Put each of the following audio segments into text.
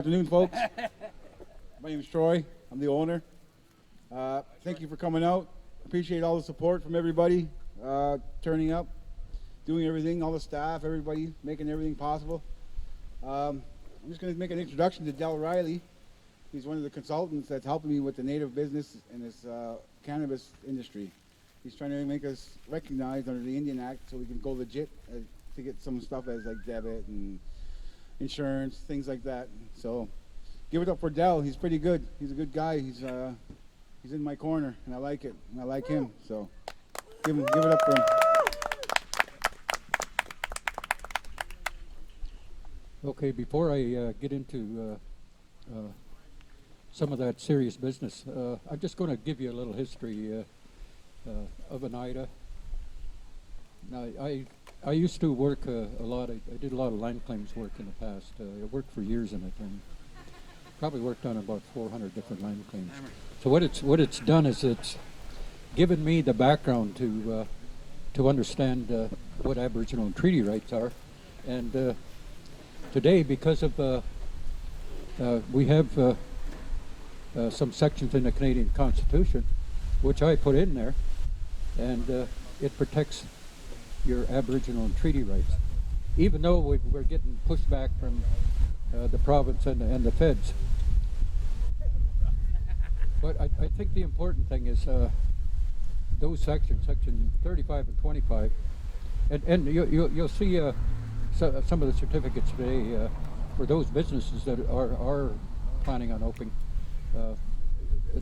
Afternoon, folks. My name is Troy. I'm the owner. Thank you for coming out. Appreciate all the support from everybody, turning up, doing everything, all the staff, everybody, making everything possible. I'm just going to make an introduction to Del Riley. He's one of the consultants that's helping me with the native business and this cannabis industry. He's trying to make us recognized under the Indian Act so we can go legit to get some stuff as like debit and insurance, things like that. So give it up for Del. He's pretty good. He's a good guy. He's in my corner, and I like it, and I like him. So give it up for him. Okay, before I get into some of that serious business, I'm just going to give you a little history of Oneida. Now, I used to work a lot. I did a lot of land claims work in the past. I worked for years in it, and probably worked on about 400 different land claims. So what it's done is it's given me the background to understand what Aboriginal and treaty rights are, and today, because of we have some sections in the Canadian Constitution, which I put in there, and it protects your Aboriginal and treaty rights, even though we're getting pushed back from the province and the feds. But I think the important thing is those sections, section 35 and 25, and you'll see some of the certificates today for those businesses that are planning on opening.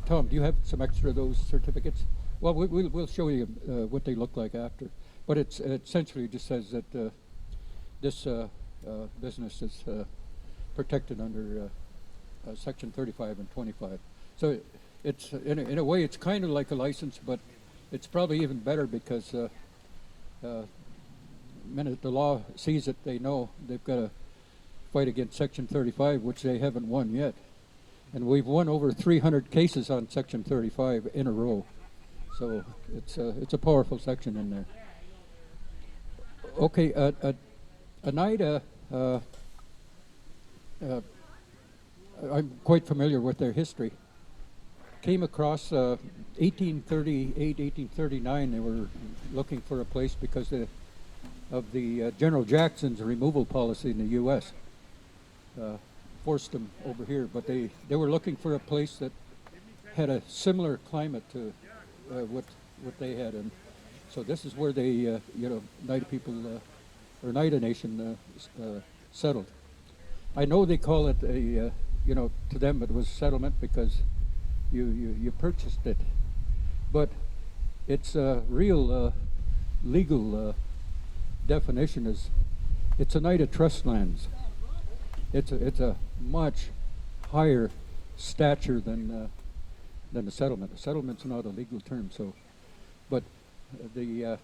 Tom, do you have some extra of those certificates? Well, we'll show you what they look like after. But it essentially just says that this business is protected under section 35 and 25. So it's in a way it's kind of like a license, but it's probably even better because the minute the law sees it, they know they've got to fight against section 35, which they haven't won yet. And we've won over 300 cases on section 35 in a row. So it's a powerful section in there. Okay, Oneida, I'm quite familiar with their history. Came across 1838, 1839, they were looking for a place because of the General Jackson's removal policy in the U.S. Forced them over here, but they were looking for a place that had a similar climate to what they had, and so this is where they, Oneida people, or Oneida Nation settled. I know they call it a, to them it was settlement because you purchased it, but its real legal definition is it's Oneida trust lands. It's a much higher stature than a settlement. A settlement's not a legal term, so, but the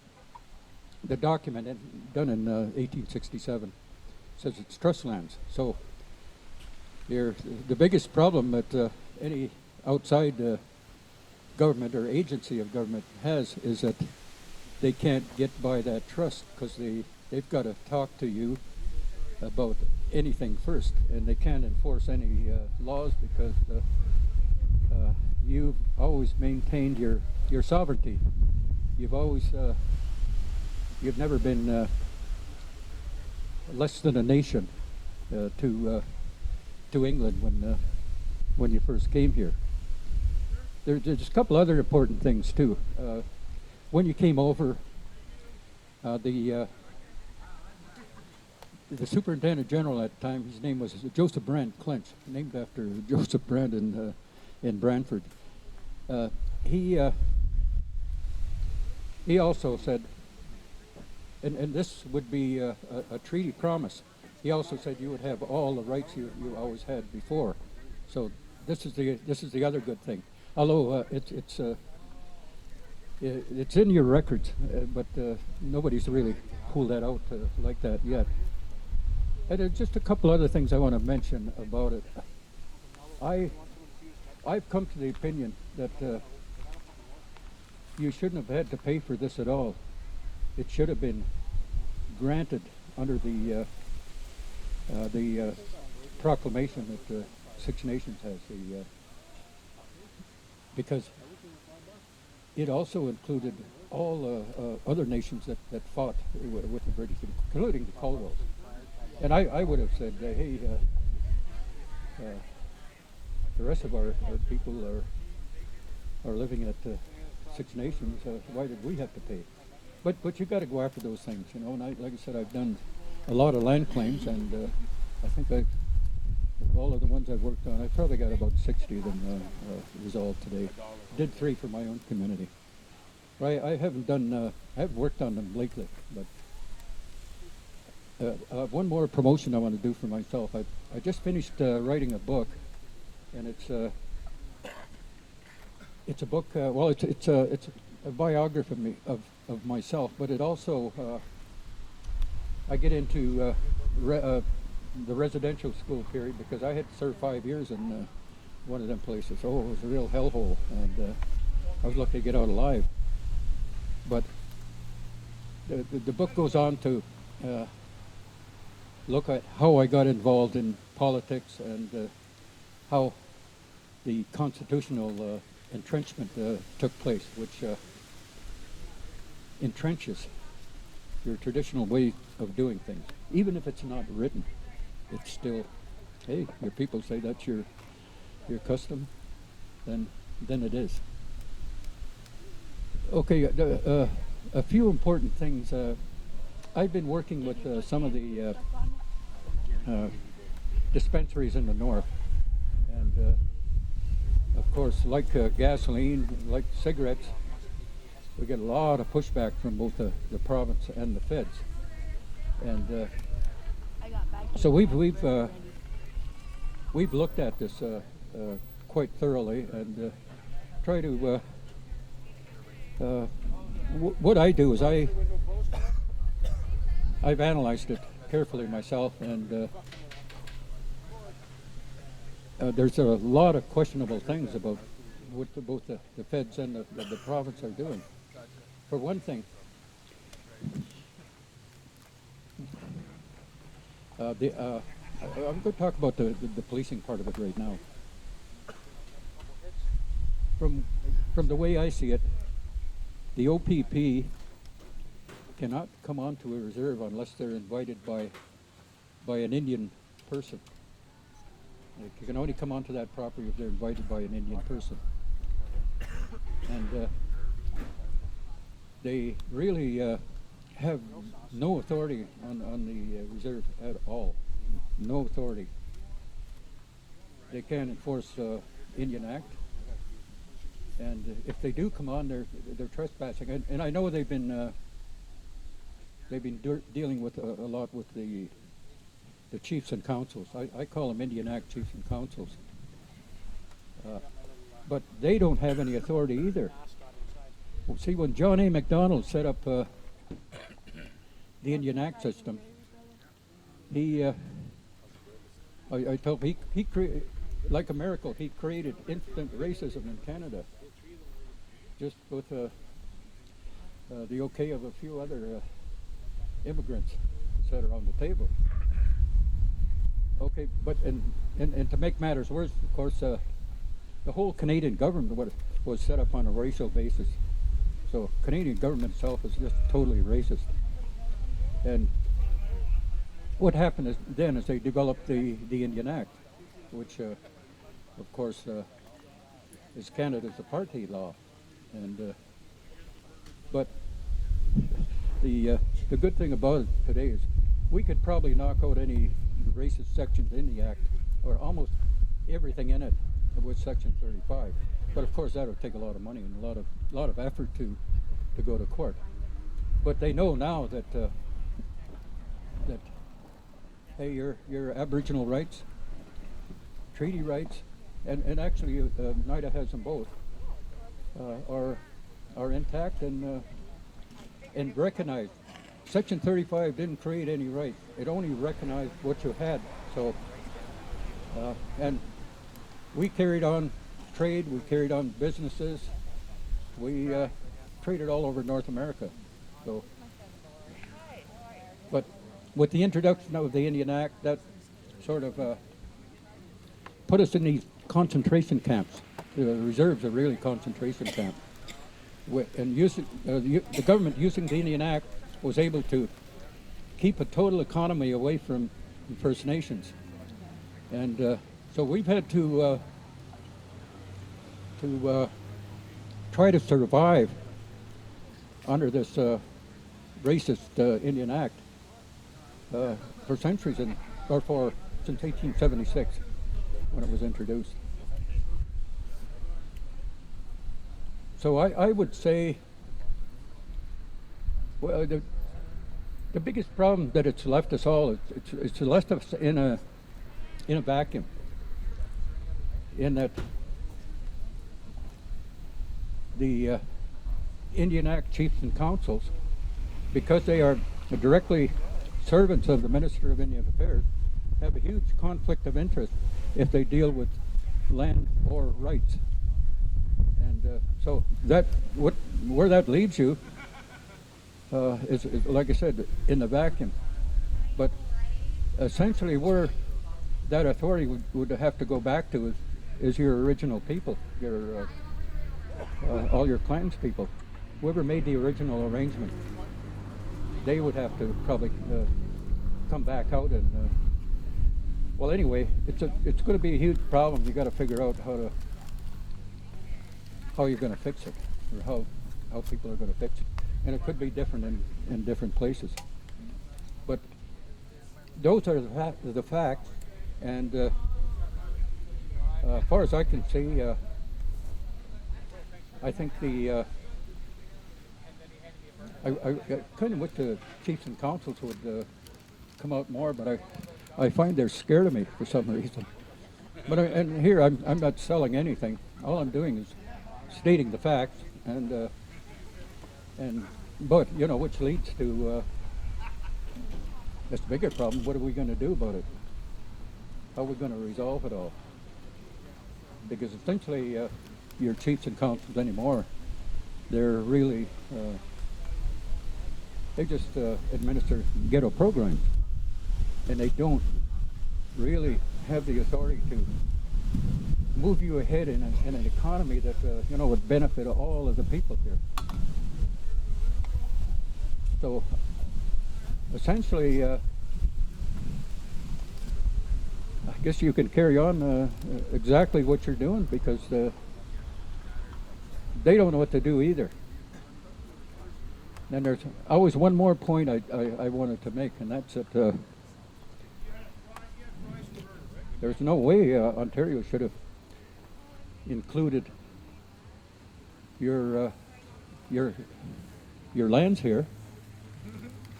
document done in 1867 says it's trust lands. So the biggest problem that any outside government or agency of government has is that they can't get by that trust because they've got to talk to you about anything first, and they can't enforce any laws because you've always maintained your sovereignty. You've always you've never been less than a nation to England when you first came here. There's a couple other important things too. When you came over, the Superintendent General at the time, his name was Joseph Brand Clinch, named after Joseph Brand in Brantford. He also said, and this would be a treaty promise. He also said you would have all the rights you always had before. So this is the other good thing. Although it's in your records, but nobody's really pulled that out like that yet. And just a couple other things I want to mention about it. I've come to the opinion that you shouldn't have had to pay for this at all. It should have been granted under the proclamation that Six Nations has, because it also included all other nations that fought with the British, including the Caldwells. And I would have said, hey, the rest of our people are living at Six Nations. Why did we have to pay? But you got to go after those things, you know. And like I said, I've done a lot of land claims, and I think of all of the ones I've worked on, I've probably got about 60 of them resolved today. Did 3 for my own community. I haven't done. I haven't worked on them lately, but one more promotion I want to do for myself. I just finished writing a book, and it's a book. Well, it's a biography of myself, but it also I get into the residential school period because I had to serve 5 years in one of them places. Oh, it was a real hellhole, and I was lucky to get out alive. But the book goes on to look at how I got involved in politics and how the constitutional entrenchment took place, which entrenches your traditional way of doing things. Even if it's not written, it's still, hey, your people say that's your custom, then it is. Okay, a few important things. I've been working with some of the dispensaries in the north, and of course, like gasoline, like cigarettes, we get a lot of pushback from both the province and the feds, and so we've looked at this quite thoroughly and try to. What I do is I've analyzed it carefully myself, and there's a lot of questionable things about what both the feds and the province are doing. For one thing, I'm going to talk about the policing part of it right now. From the way I see it, the OPP cannot come onto a reserve unless they're invited by an Indian person. You can only come onto that property if they're invited by an Indian person. And they really have no authority on the reserve at all. No authority. They can't enforce Indian Act. And if they do come on, they're trespassing. And I know they've been dealing with a lot with the chiefs and councils. I call them Indian Act chiefs and councils. But they don't have any authority either. Well, see, when John A. Macdonald set up the Indian Act system, I told him he created, like a miracle, he created instant racism in Canada. Just with the okay of a few other immigrants sat around the table. Okay, but and to make matters worse, of course, the whole Canadian government was set up on a racial basis. So Canadian government itself is just totally racist. And what happened is they developed the Indian Act, which of course is Canada's apartheid law. And but the good thing about it today is we could probably knock out any racist sections in the Act, or almost everything in it, with Section 35. But of course that would take a lot of money and a lot of effort to go to court. But they know now that hey, your Aboriginal rights, treaty rights, and actually NIDA has them both. Are intact and recognized. Section 35 didn't create any rights. It only recognized what you had. So, and we carried on trade. We carried on businesses. We traded all over North America. So, but with the introduction of the Indian Act, that sort of put us in these concentration camps. The reserves are really concentration camps. And the government, using the Indian Act, was able to keep a total economy away from the First Nations. And so we've had to try to survive under this racist Indian Act for centuries, since 1876 when it was introduced. So I would say, well, the biggest problem that it's left us all is it's left us in a vacuum. In that the Indian Act chiefs and councils, because they are directly servants of the Minister of Indian Affairs, have a huge conflict of interest if they deal with land or rights. And so where that leaves you is, like I said, in the vacuum. But essentially where that authority would have to go back to is your original people, all your clans people. Whoever made the original arrangement, they would have to probably come back out and well, anyway, it's going to be a huge problem. You got to figure out how you're going to fix it, or how people are going to fix it, and it could be different in different places. But those are the facts, and as far as I can see, I think I kind of wish the chiefs and councils would come out more, but I find they're scared of me for some reason. But and here I'm not selling anything. All I'm doing is stating the facts, but which leads to this bigger problem. What are we going to do about it? How are we going to resolve it all? Because essentially, your chiefs and councils anymore, they're really they just administer ghetto programs, and they don't really have the authority to move you ahead in an economy that would benefit all of the people here. So essentially, I guess you can carry on exactly what you're doing, because they don't know what to do either. And there's always one more point I wanted to make, and that's that there's no way Ontario should have included your lands here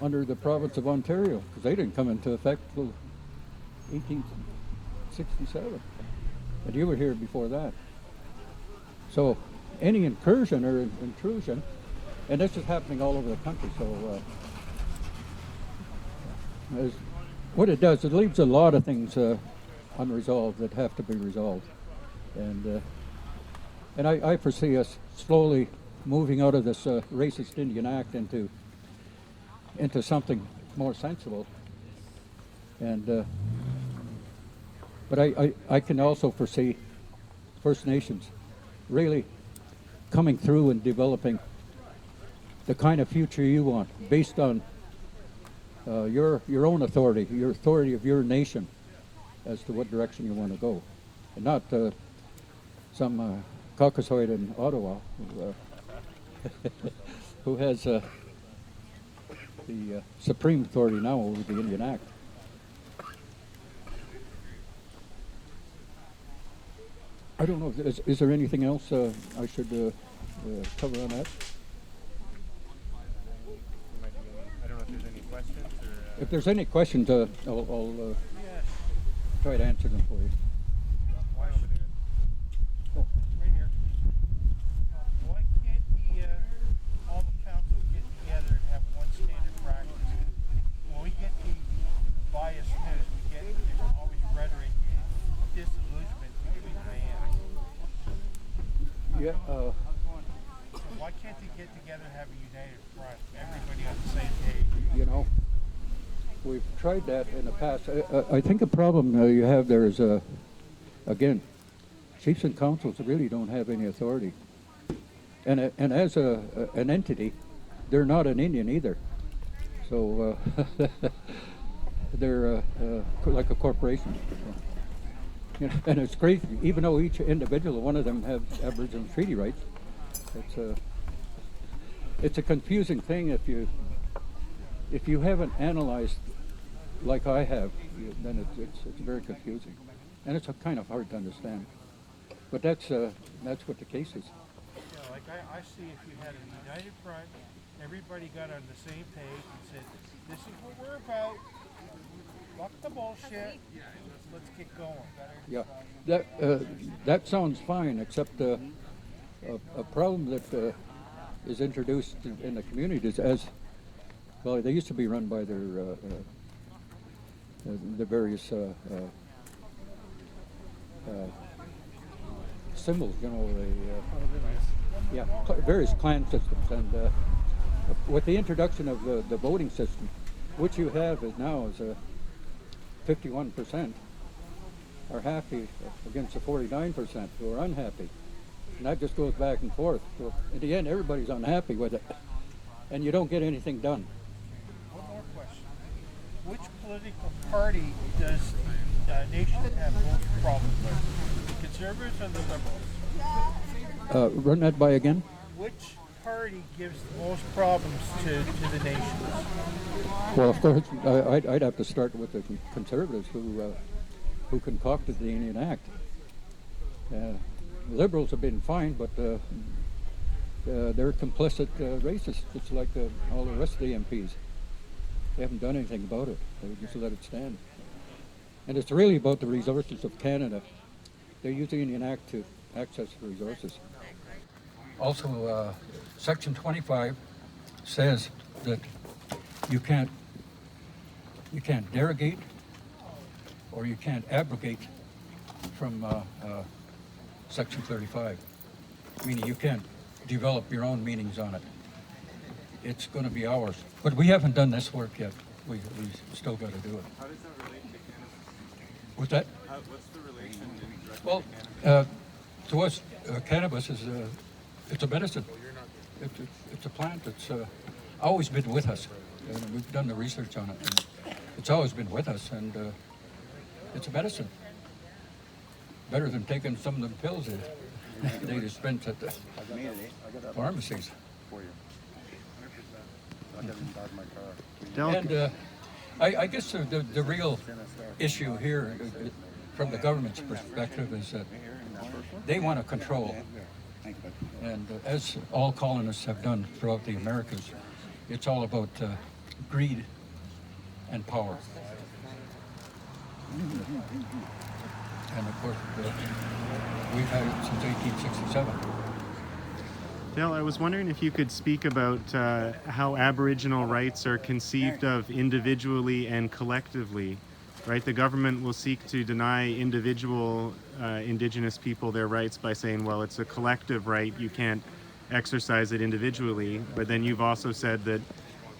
under the province of Ontario, because they didn't come into effect until 1867, and you were here before that. So any incursion or intrusion, and this is happening all over the country, so what it does, it leaves a lot of things unresolved that have to be resolved. And I foresee us slowly moving out of this racist Indian Act into something more sensible. And but I can also foresee First Nations really coming through and developing the kind of future you want, based on your own authority, your authority of your nation, as to what direction you want to go, and not some Caucasoid in Ottawa who has the supreme authority now over the Indian Act. I don't know. Is there anything else I should cover on that? I don't know if there's any questions. Or, if there's any questions, I'll try to answer them for you. Why over there? Oh. Right here. Why can't all the councils get together and have one standard practice? When we get the biased news, there's always rhetoric and disillusionment between bands. Yeah. So why can't they get together and have a united front? Everybody on the same page. We've tried that in the past. I think a problem you have there is again, chiefs and councils really don't have any authority. And as an entity, they're not an Indian either. So they're like a corporation. You know, and it's great, even though each individual one of them have Aboriginal treaty rights. It's a confusing thing if you haven't analyzed like I have, then it's very confusing, and it's kind of hard to understand. But that's what the case is. Yeah, like I see if you had a united front, everybody got on the same page and said, this is what we're about, fuck the bullshit, let's get going. Yeah, that sounds fine, except a problem that is introduced in the communities as well. They used to be run by their the various symbols, you know, various clan systems, and with the introduction of the voting system, what you have is now is 51% are happy against the 49% who are unhappy. And that just goes back and forth. So in the end, everybody's unhappy with it. And you don't get anything done. One more question. Which political party does the nation have most problems with? The Conservatives or the Liberals? Run that by again? Which party gives the most problems to the nation? Well, of course, I'd have to start with the Conservatives who concocted the Indian Act. Liberals have been fine, but they're complicit racists, just like all the rest of the MPs. They haven't done anything about it. They just let it stand. And it's really about the resources of Canada. They use the Indian Act to access the resources. Also, Section 25 says that you can't derogate or you can't abrogate from Section 35, meaning you can't develop your own meanings on it. It's going to be ours. But we haven't done this work yet. We still got to do it. How does that relate to cannabis? What's that? What's the relation directly Well, to cannabis? to us, cannabis is it's a medicine. It's a plant that's always been with us. And we've done the research on it. And it's always been with us, and it's a medicine. Better than taking some of them pills that they dispense at the pharmacies. For you. 100%. I got it inside my car. And I guess the real issue here, from the government's perspective, is that they want to control. And as all colonists have done throughout the Americas, it's all about greed and power. And of course, we've had it since 1867. Dale, I was wondering if you could speak about how Aboriginal rights are conceived of individually and collectively, right? The government will seek to deny individual Indigenous people their rights by saying, well, it's a collective right, you can't exercise it individually. But then you've also said that,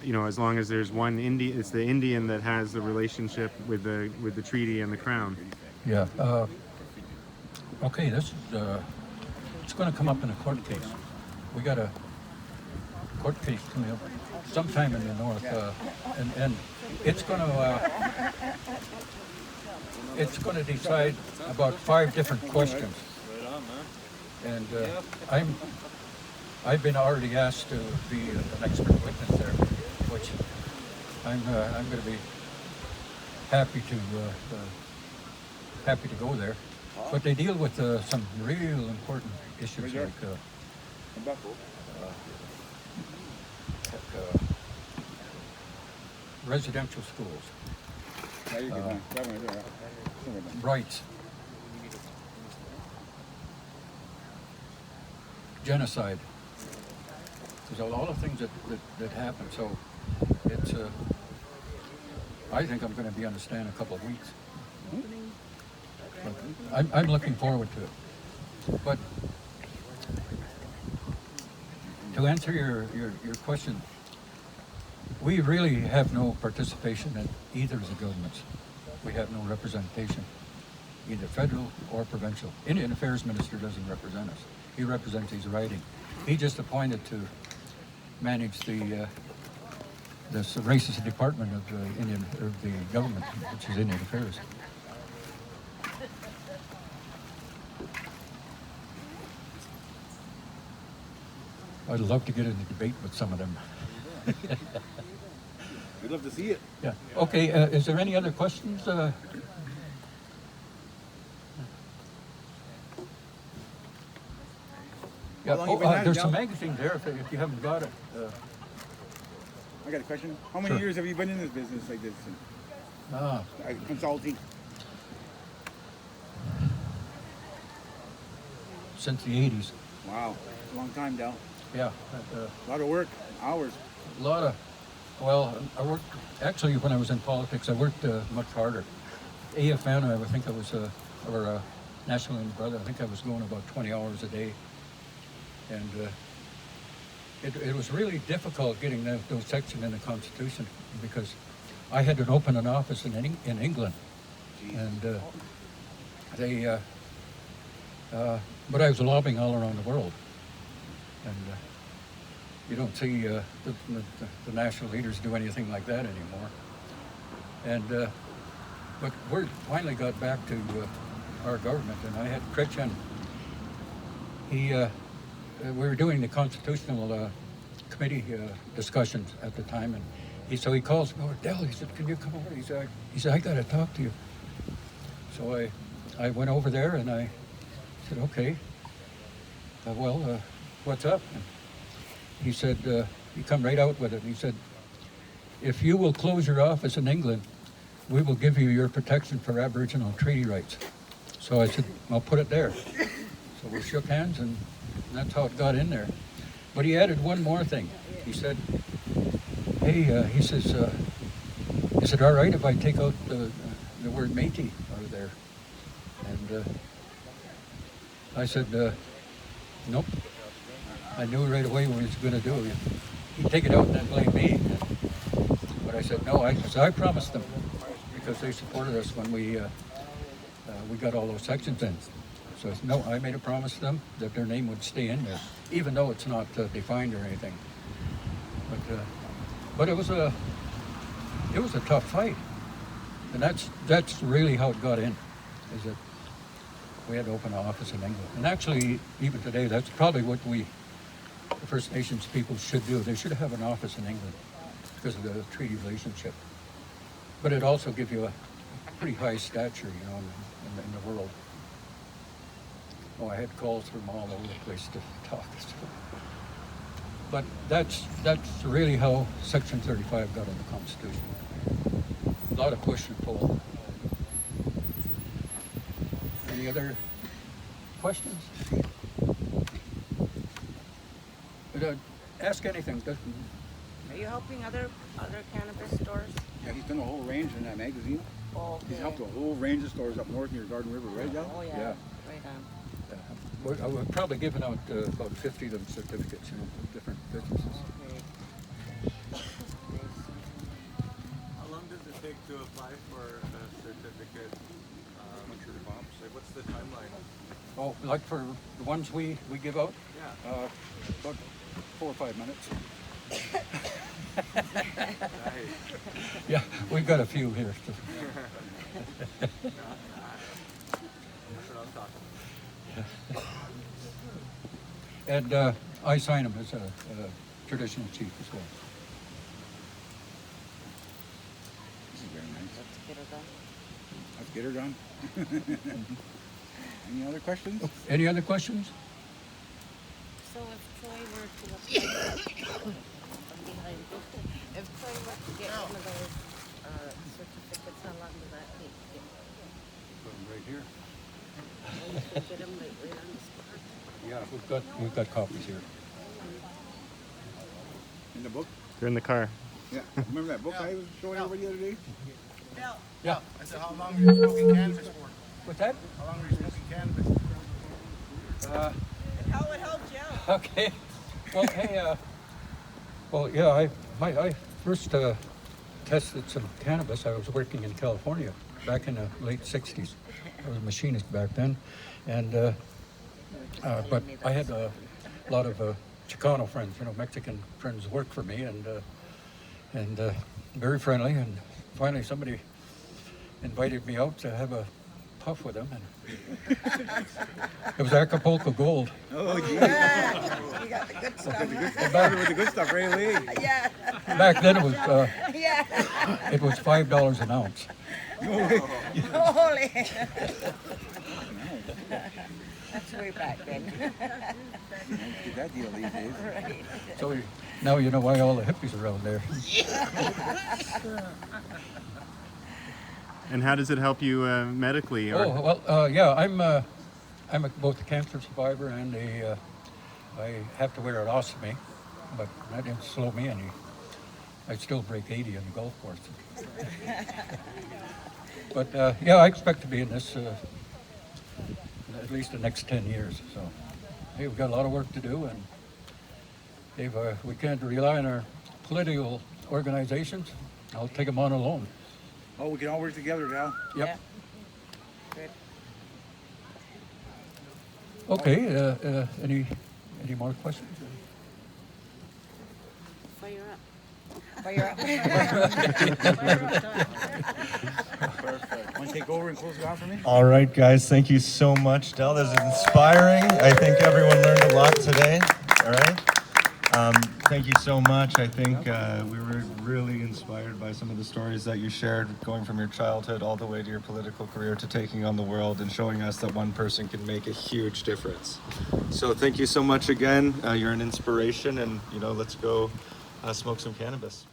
you know, as long as there's one Indian, it's the Indian that has the relationship with the treaty and the Crown. Yeah. Okay, this is, it's going to come up in a court case. We got a court case coming up sometime in the north, and it's going to decide about 5 different questions. And I've been already asked to be an expert witness there, which I'm going to be happy to go there. But they deal with some real important issues like residential schools, rights, genocide. There's a lot of things that happen. So it's I think I'm going to be on the stand in a couple of weeks. But I'm looking forward to it. But to answer your question, we really have no participation in either of the governments. We have no representation. either federal or provincial. Indian Affairs Minister doesn't represent us. He represents his riding. He just appointed to manage the racist department of the government, which is Indian Affairs. I'd love to get in a debate with some of them. We'd love to see it. Yeah. Okay. Is there any other questions? Yeah. How long you been at it, There's Del? some magazines there if you haven't got it. I got a question. How many Sure. years have you been in this business like this? Consulting? Since the 80s. Wow. A long time, Del. Yeah. A lot of work, hours. A lot of, well, I worked, actually when I was in politics, I worked much harder. AFN, I think I was, or National Union Brother, I think I was going about 20 hours a day. And it was really difficult getting those sections in the Constitution because I had to open an office in England. Jeez. And but I was lobbying all around the world. And you don't see the national leaders do anything like that anymore. And but we finally got back to our government, and I had Christian. We were doing the constitutional committee discussions at the time, and so he calls me over. Del, he said, "Can you come over?" He said, "I got to talk to you." So I went over there, and I said, "Okay. Well, what's up?" And he said, he come right out with it. He said, "If you will close your office in England, we will give you your protection for Aboriginal treaty rights." So I said, "I'll put it there." So we shook hands, and that's how it got in there. But he added one more thing. He said, "Hey," he says, "is it all right if I take out the word Métis out of there?" And I said, "Nope." I knew right away what he was going to do. He'd take it out and then blame me. But I said, "No, I promised them," because they supported us when we got all those sections in. So I said, no, I made a promise to them that their name would stay in there, even though it's not defined or anything. But it was a tough fight, and that's really how it got in, is that we had to open an office in England. And actually, even today, that's probably what the First Nations people should do. They should have an office in England because of the treaty relationship. But it also gives you a pretty high stature, in the world. Oh, I had calls from all over the place to talk. But that's really how Section 35 got in the Constitution. A lot of push and pull. Any other questions? Ask anything. Are you helping other cannabis stores? Yeah, he's done a whole range in that magazine. Oh, okay. He's helped a whole range of stores up north near Garden River, right, Del? Oh, yeah. Yeah. Right on. We're probably giving out about 50 of them certificates, of different businesses. Okay. Nice. How long does it take to apply for a certificate? Like, what's the timeline? Oh, like for the ones we give out? Yeah. About 4 or 5 minutes. Nice. Yeah, we've got a few here. That's what I'm talking about. And I sign them as a traditional chief as well. This is very nice. Let's get her done. Let's get her done. Any other questions? Any other questions? So if Troy were to apply, behind, if Troy were to get one of those certificates, how long does that take to get? Put them right here. Get them like right on the spot? Yeah, we've got copies here. In the book? They're in the car. Yeah. Remember that book I was showing everybody the other day? Yeah. I said, how long were you smoking cannabis for? What's that? How long were you smoking cannabis? How it helped you out? Okay. Well, hey, well, yeah, I first tested some cannabis. I was working in California, back in the late 60s. I was a machinist back then. And, but I had a lot of Chicano friends, Mexican friends work for me, and very friendly. And finally somebody invited me out to have a puff with them. And it was Acapulco Gold. Oh, gee. Yeah, you got the good stuff. With the good stuff, really. Yeah. Back then it was Yeah. it was $5 an ounce. Holy. That's way back then. That deal these days. Right. So now you know why all the hippies are around there. And how does it help you medically? Or? Oh well, yeah, I'm both a cancer survivor and I have to wear an ostomy, but that didn't slow me any. I still break 80 on the golf course. But yeah, I expect to be in this at least the next 10 years. So hey, we've got a lot of work to do, and we can't rely on our political organizations. I'll take them on alone. Oh, we can all work together now. Yep. Good. Okay. Any more questions? Fire up. Fire up. Perfect. Want to take over and close it off for me? All right, guys, thank you so much, Del. This is inspiring. I think everyone learned a lot today. All right. Thank you so much. I think we were really inspired by some of the stories that you shared, going from your childhood all the way to your political career to taking on the world and showing us that one person can make a huge difference. So thank you so much again. You're an inspiration, and let's go smoke some cannabis.